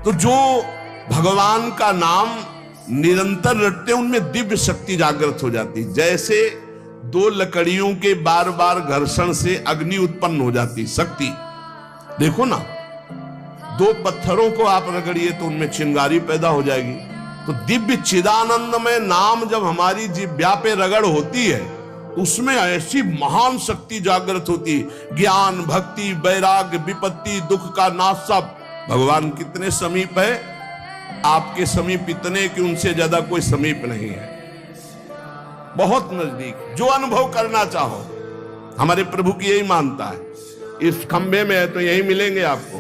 तो जो भगवान का नाम निरंतर रटते उनमें दिव्य शक्ति जागृत हो जाती। जैसे दो लकड़ियों के बार बार घर्षण से अग्नि उत्पन्न हो जाती शक्ति। देखो ना, दो पत्थरों को आप रगड़िए तो उनमें चिंगारी पैदा हो जाएगी। तो दिव्य चिदानंदमय नाम जब हमारी जिह्वा पे रगड़ होती है तो उसमें ऐसी महान शक्ति जागृत होती। ज्ञान, भक्ति, वैराग्य, विपत्ति, दुख का नाश सब। भगवान कितने समीप है, आपके समीप इतने कि उनसे ज्यादा कोई समीप नहीं है, बहुत नजदीक। जो अनुभव करना चाहो, हमारे प्रभु की यही मानता है। इस खंबे में है तो यही मिलेंगे आपको,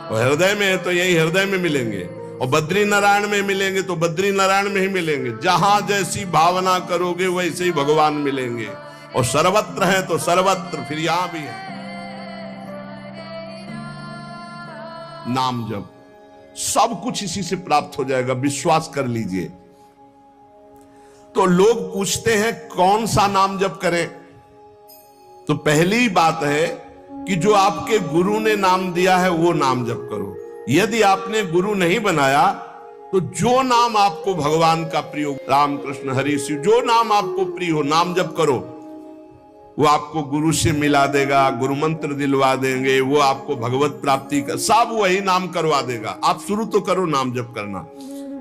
और हृदय में है तो यही हृदय में मिलेंगे, और बद्री नारायण में मिलेंगे तो बद्री नारायण में ही मिलेंगे। जहां जैसी भावना करोगे वैसे ही भगवान मिलेंगे। और सर्वत्र है तो सर्वत्र, फिर यहां भी है। नाम जप सब कुछ इसी से प्राप्त हो जाएगा, विश्वास कर लीजिए। तो लोग पूछते हैं कौन सा नाम जप करें, तो पहली बात है कि जो आपके गुरु ने नाम दिया है वो नाम जप करो। यदि आपने गुरु नहीं बनाया तो जो नाम आपको भगवान का प्रिय हो, राम कृष्ण हरि शिव, जो नाम आपको प्रिय हो नाम जप करो। वो आपको गुरु से मिला देगा, गुरु मंत्र दिलवा देंगे, वो आपको भगवत प्राप्ति का सब वही नाम करवा देगा। आप शुरू तो करो नाम जप करना।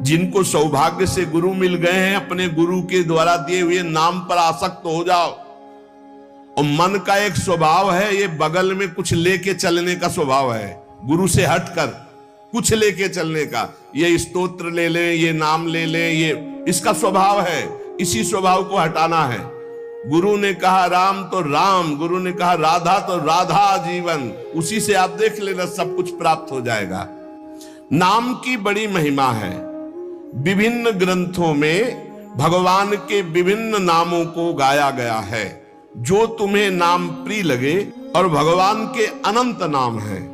जिनको सौभाग्य से गुरु मिल गए हैं, अपने गुरु के द्वारा दिए हुए नाम पर आसक्त हो जाओ। और मन का एक स्वभाव है, ये बगल में कुछ लेके चलने का स्वभाव है, गुरु से हटकर कुछ लेके चलने का। ये स्तोत्र ले लें, ये नाम ले लें, ये इसका स्वभाव है। इसी स्वभाव को हटाना है। गुरु ने कहा राम तो राम, गुरु ने कहा राधा तो राधा जीवन, उसी से आप देख लेना सब कुछ प्राप्त हो जाएगा। नाम की बड़ी महिमा है। विभिन्न ग्रंथों में भगवान के विभिन्न नामों को गाया गया है। जो तुम्हें नाम प्रिय लगे, और भगवान के अनंत नाम हैं।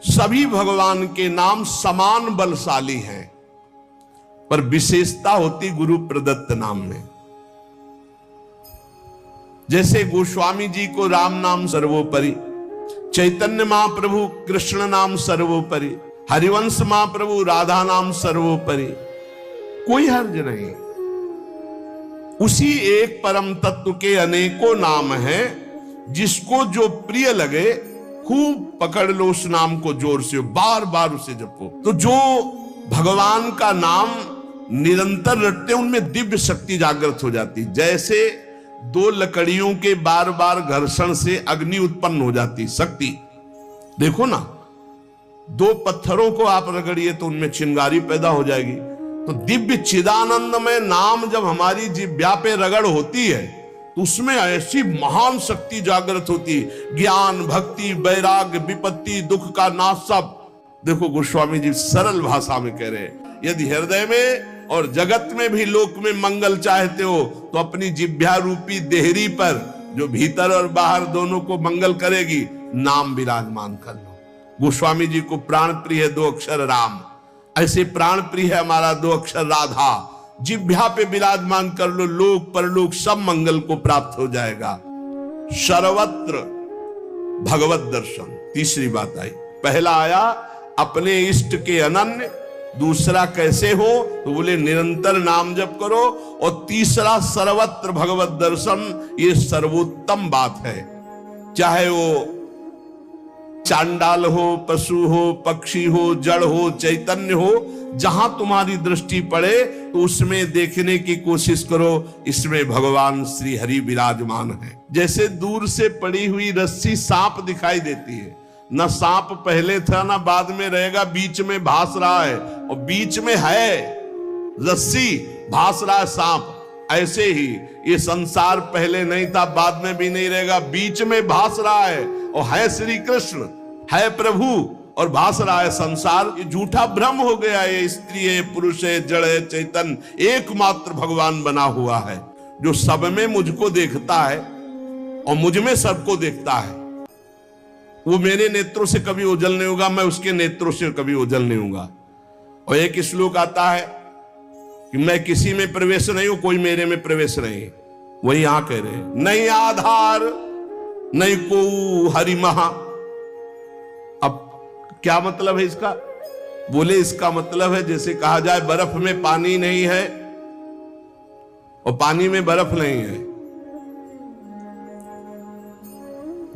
सभी भगवान के नाम समान बलशाली हैं, पर विशेषता होती गुरु प्रदत्त नाम में। जैसे गोस्वामी जी को राम नाम सर्वोपरि, चैतन्य महाप्रभु कृष्ण नाम सर्वोपरि, हरिवंश महाप्रभु राधा नाम सर्वोपरि, कोई हर्ज नहीं। उसी एक परम तत्व के अनेकों नाम हैं, जिसको जो प्रिय लगे खूब पकड़ लो उस नाम को, जोर से बार बार उसे जपो। तो जो भगवान का नाम निरंतर रटते उनमें दिव्य शक्ति जागृत हो जाती। जैसे दो लकड़ियों के बार बार घर्षण से अग्नि उत्पन्न हो जाती शक्ति। देखो ना, दो पत्थरों को आप रगड़िए तो उनमें चिंगारी पैदा हो जाएगी। तो दिव्य चिदानंदमय नाम जब हमारी जिह्वा पे रगड़ होती है तो उसमें ऐसी महान शक्ति जागृत होती। ज्ञान, भक्ति, वैराग्य, विपत्ति, दुख का नाश सब। देखो गोस्वामी जी सरल भाषा में कह रहे हैं, यदि हृदय में और जगत में भी लोक में मंगल चाहते हो तो अपनी जिह्वा रूपी देहरी पर, जो भीतर और बाहर दोनों को मंगल करेगी, नाम विराजमान कर लो। गोस्वामी जी को प्राण प्रिय है 2 अक्षर राम, ऐसे प्राण प्रिय है हमारा 2 अक्षर राधा। जिह्वा पे विराजमान कर लो, लोक परलोक सब मंगल को प्राप्त हो जाएगा। सर्वत्र भगवत दर्शन, तीसरी बात आई। पहला आया अपने इष्ट के अनन्य, दूसरा कैसे हो तो बोले निरंतर नाम जप करो, और तीसरा सर्वत्र भगवत दर्शन। ये सर्वोत्तम बात है। चाहे वो चांडाल हो, पशु हो, पक्षी हो, जड़ हो, चैतन्य हो, जहां तुम्हारी दृष्टि पड़े तो उसमें देखने की कोशिश करो, इसमें भगवान श्री हरि विराजमान है। जैसे दूर से पड़ी हुई रस्सी सांप दिखाई देती है, न सांप पहले था ना बाद में रहेगा, बीच में भास रहा है, और बीच में है रस्सी, भास रहा है सांप। ऐसे ही ये संसार पहले नहीं था, बाद में भी नहीं रहेगा, बीच में भास रहा है, और है श्री कृष्ण, है प्रभु, और भास रहा है संसार। ये झूठा भ्रम हो गया। ये स्त्री है, पुरुष है, जड़ है, चैतन्य, एकमात्र भगवान बना हुआ है, जो सब में मुझको देखता है और मुझ में सबको देखता है। वो मेरे नेत्रों से कभी ओझल नहीं होगा, मैं उसके नेत्रों से कभी ओझल नहीं होगा। और एक श्लोक आता है कि मैं किसी में प्रवेश नहीं हूं, कोई मेरे में प्रवेश नहीं। वही यहां कह रहे हैं, नहीं आधार नहीं को हरि महा। अब क्या मतलब है इसका? बोले इसका मतलब है जैसे कहा जाए बर्फ में पानी नहीं है और पानी में बर्फ नहीं है,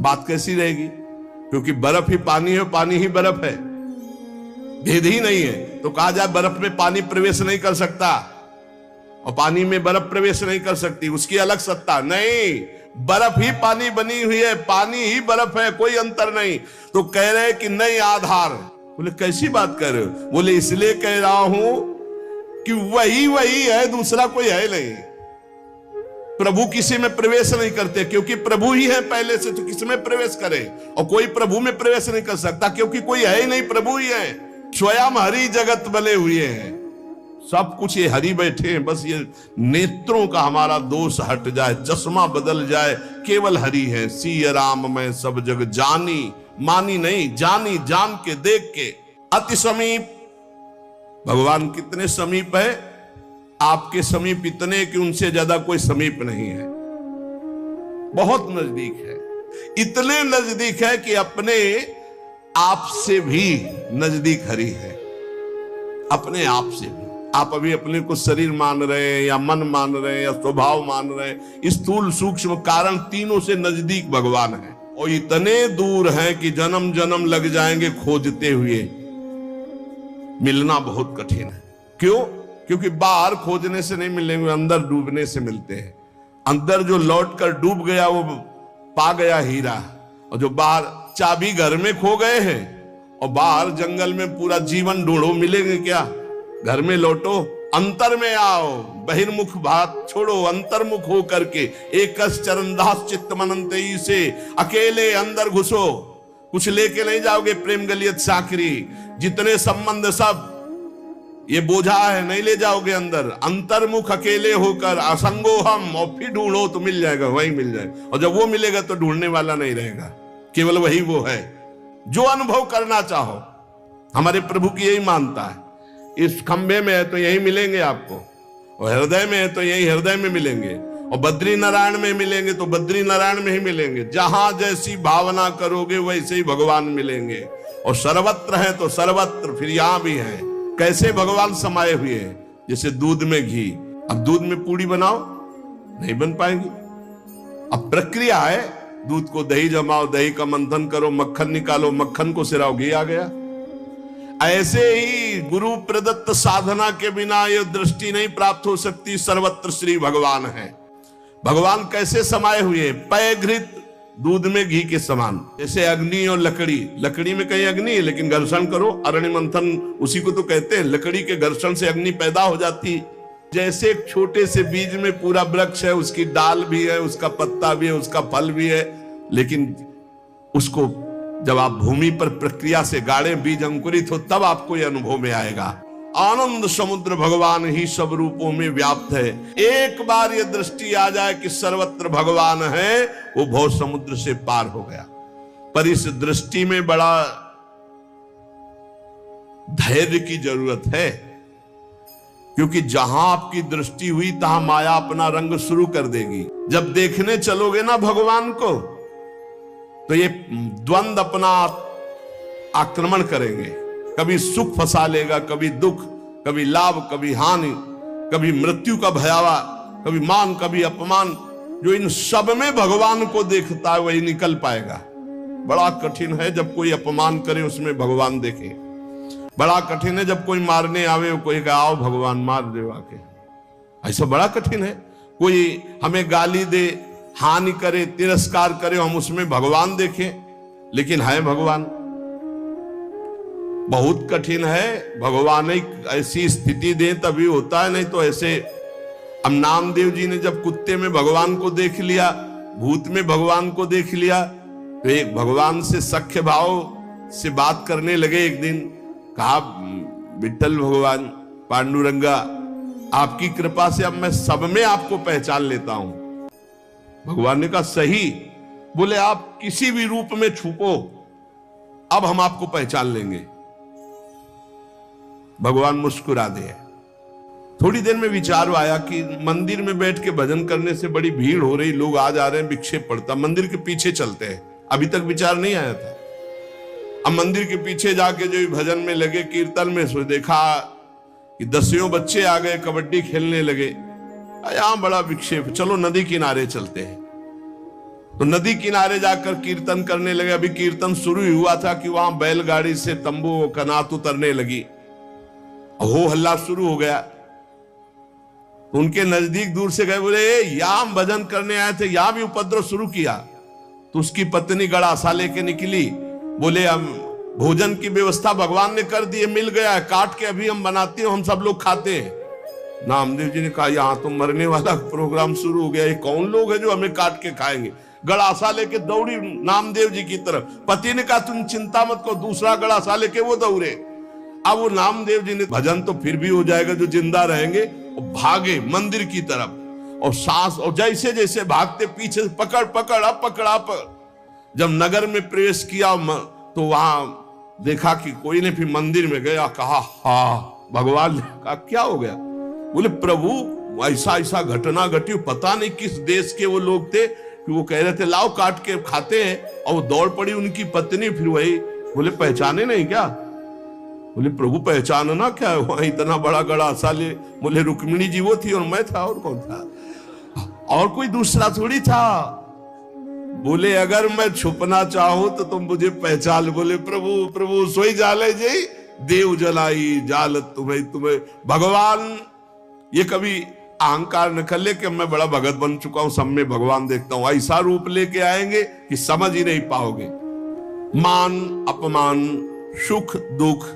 बात कैसी रहेगी? क्योंकि बर्फ ही पानी है, पानी ही बर्फ है, भेद ही नहीं है। तो कहा जाए बर्फ में पानी प्रवेश नहीं कर सकता और पानी में बर्फ प्रवेश नहीं कर सकती, उसकी अलग सत्ता नहीं, बर्फ ही पानी बनी हुई है, पानी ही बर्फ है, कोई अंतर नहीं। तो कह रहे कि नहीं आधार। बोले कैसी बात कर रहे हो? बोले इसलिए कह रहा हूं कि वही वही है, दूसरा कोई है नहीं। प्रभु किसी में प्रवेश नहीं करते क्योंकि प्रभु ही है पहले से, तो किसी में प्रवेश करे? और कोई प्रभु में प्रवेश नहीं कर सकता क्योंकि कोई है ही नहीं, प्रभु ही है। स्वयं हरि जगत बने हुए हैं, सब कुछ ये हरि बैठे हैं। बस ये नेत्रों का हमारा दोष हट जाए, चश्मा बदल जाए, केवल हरि है। सिय राम मैं सब जग जानी, मानी नहीं, जानी, जान के देख के। अति समीप, भगवान कितने समीप है? आपके समीप इतने कि उनसे ज्यादा कोई समीप नहीं है, बहुत नजदीक है। इतने नजदीक है कि अपने आप से भी नजदीक हरि है, अपने आप से भी। आप अभी अपने को शरीर मान रहे हैं या मन मान रहे हैं या स्वभाव मान रहे हैं, स्थूल सूक्ष्म कारण तीनों से नजदीक भगवान है। और इतने दूर हैं कि जन्म जन्म लग जाएंगे खोजते हुए, मिलना बहुत कठिन है। क्यों? क्योंकि बाहर खोजने से नहीं मिलेंगे, अंदर डूबने से मिलते हैं। अंदर जो लौट कर डूब गया वो पा गया हीरा, और जो बाहर चाबी घर में खो गए हैं और बाहर जंगल में पूरा जीवन ढूंढो, मिलेंगे क्या? घर में लौटो, अंतर में आओ, बहिर्मुख बात छोड़ो, अंतर्मुख हो करके एक चरणदास चित्त मनंते से अकेले अंदर घुसो। कुछ लेके नहीं जाओगे, प्रेम गलियत साकरी, जितने संबंध सब ये बोझा है, नहीं ले जाओगे अंदर। अंतर्मुख अकेले होकर असंगो हम, और फिर ढूंढो तो मिल जाएगा, वही मिल जाएगा। और जब वो मिलेगा तो ढूंढने वाला नहीं रहेगा, केवल वही वो है जो अनुभव करना चाहो। हमारे प्रभु की यही मानता है, इस खंबे में है तो यही मिलेंगे आपको, और हृदय में है तो यही हृदय में मिलेंगे, और बद्री नारायण में मिलेंगे तो बद्री नारायण में ही मिलेंगे। जहां जैसी भावना करोगे वैसे ही भगवान मिलेंगे, और सर्वत्र है तो सर्वत्र फिर यहां भी है। कैसे भगवान समाये हुए हैं? जैसे दूध में घी। अब दूध में पूड़ी बनाओ, नहीं बन पाएगी। अब प्रक्रिया है, दूध को दही जमाओ, दही का मंथन करो, मक्खन निकालो, मक्खन को सिराओ, घी आ गया। ऐसे ही गुरु प्रदत्त साधना के बिना ये दृष्टि नहीं प्राप्त हो सकती। सर्वत्र श्री भगवान है। भगवान कैसे समाये हुए? पय घृत, दूध में घी के समान। जैसे अग्नि और लकड़ी, लकड़ी में कहीं अग्नि है लेकिन घर्षण करो, अरण्य मंथन उसी को तो कहते हैं। लकड़ी के घर्षण से अग्नि पैदा हो जाती। जैसे एक छोटे से बीज में पूरा वृक्ष है, उसकी डाल भी है, उसका पत्ता भी है, उसका फल भी है, लेकिन उसको जब आप भूमि पर प्रक्रिया से गाड़े, बीज अंकुरित हो, तब आपको यह अनुभव में आएगा। आनंद समुद्र भगवान ही सब रूपों में व्याप्त है। एक बार ये दृष्टि आ जाए कि सर्वत्र भगवान है, वो भव समुद्र से पार हो गया। पर इस दृष्टि में बड़ा धैर्य की जरूरत है, क्योंकि जहां आपकी दृष्टि हुई तहां माया अपना रंग शुरू कर देगी। जब देखने चलोगे ना भगवान को, तो ये द्वंद अपना आक्रमण करेंगे। कभी सुख फंसा लेगा, कभी दुख, कभी लाभ, कभी हानि, कभी मृत्यु का भयावा, कभी मान, कभी अपमान। जो इन सब में भगवान को देखता है वही निकल पाएगा। बड़ा कठिन है जब कोई अपमान करे उसमें भगवान देखे। बड़ा कठिन है जब कोई मारने आवे, कोई कहे आओ भगवान मार दे आके। ऐसा बड़ा कठिन है। कोई हमें गाली दे, हानि करे, तिरस्कार करे, हम उसमें भगवान देखें, लेकिन है भगवान। बहुत कठिन है। भगवान एक ऐसी स्थिति दे तभी होता है, नहीं तो ऐसे। अब नामदेव जी ने जब कुत्ते में भगवान को देख लिया, भूत में भगवान को देख लिया, तो एक भगवान से सख्य भाव से बात करने लगे। एक दिन कहा, विठ्ठल भगवान, पांडुरंगा, आपकी कृपा से अब मैं सब में आपको पहचान लेता हूं। भगवान ने कहा सही। बोले आप किसी भी रूप में छुपो, अब हम आपको पहचान लेंगे। भगवान मुस्कुरा दे। थोड़ी देर में विचार आया कि मंदिर में बैठ के भजन करने से बड़ी भीड़ हो रही, लोग आ जा रहे हैं, विक्षेप पड़ता, मंदिर के पीछे चलते हैं। अभी तक विचार नहीं आया था। अब मंदिर के पीछे जाके जो भजन में लगे, कीर्तन में, सो देखा कि 10 बच्चे आ गए, कबड्डी खेलने लगे। यहां बड़ा विक्षेप, चलो नदी किनारे चलते हैं। तो नदी किनारे जाकर कीर्तन करने लगे। अभी कीर्तन शुरू ही हुआ था कि वहां बैलगाड़ी से तंबू कनात उतरने लगी, हो हल्ला शुरू हो गया। उनके नजदीक दूर से गए, बोले यहां हम भजन करने आए थे, यहां भी उपद्रव शुरू किया। तो उसकी पत्नी गड़ासा लेके निकली, बोले हम भोजन की व्यवस्था भगवान ने कर दी है, मिल गया है, काट के अभी हम बनाते हैं, हम सब लोग खाते हैं। नामदेव जी ने कहा यहां तो मरने वाला प्रोग्राम शुरू हो गया, ये कौन लोग है जो हमें काट के खाएंगे। गड़ासा लेके दौड़ी नामदेव जी की तरफ। पति ने कहा तुम चिंता मत करो, दूसरा गड़ासा लेके वो दौड़े। अब वो नामदेव जी ने भजन तो फिर भी हो जाएगा जो जिंदा रहेंगे, और भागे मंदिर की तरफ। और सांस, और जैसे जैसे भागते पीछे पकड़ पकड़ अब पकड़ा पर जब नगर में प्रवेश किया तो वहां देखा कि कोई ने, फिर मंदिर में गया, कहा हा भगवान ने कहा क्या हो गया। बोले प्रभु ऐसा ऐसा घटना घटी, पता नहीं किस देश के वो लोग थे कि वो कह रहे थे लाओ काट के खाते हैं, और वो दौड़ पड़ी उनकी पत्नी। फिर वही बोले पहचाने नहीं क्या। बोले प्रभु पहचानना क्या है, वहां इतना बड़ा गड़ासा ले। बोले रुक्मिणी जी वो थी और मैं था, और कौन था, और कोई दूसरा थोड़ी था। बोले अगर मैं छुपना चाहूं तो तुम मुझे पहचान। बोले प्रभु प्रभु सोई जाले जी देव जलाई जालत तुम्हें तुम्हें। भगवान ये कभी अहंकार न कर ले कि मैं बड़ा भगत बन चुका हूं, सब में भगवान देखता हूं। ऐसा रूप लेके आएंगे कि समझ ही नहीं पाओगे। मान अपमान, सुख दुख,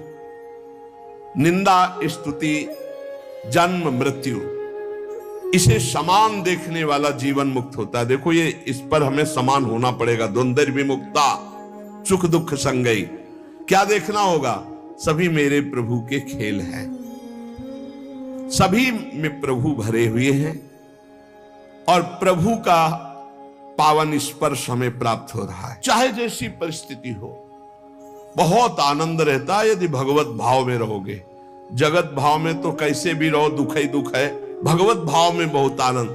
निंदा स्तुति, जन्म मृत्यु, इसे समान देखने वाला जीवन मुक्त होता है। देखो ये, इस पर हमें समान होना पड़ेगा। द्वंद्व विमुक्ता, सुख दुख संगई। क्या देखना होगा, सभी मेरे प्रभु के खेल हैं, सभी में प्रभु भरे हुए हैं, और प्रभु का पावन स्पर्श हमें प्राप्त हो रहा है। चाहे जैसी परिस्थिति हो, बहुत आनंद रहता है यदि भगवत भाव में रहोगे। जगत भाव में तो कैसे भी रहो दुख ही दुख है, भगवत भाव में बहुत आनंद।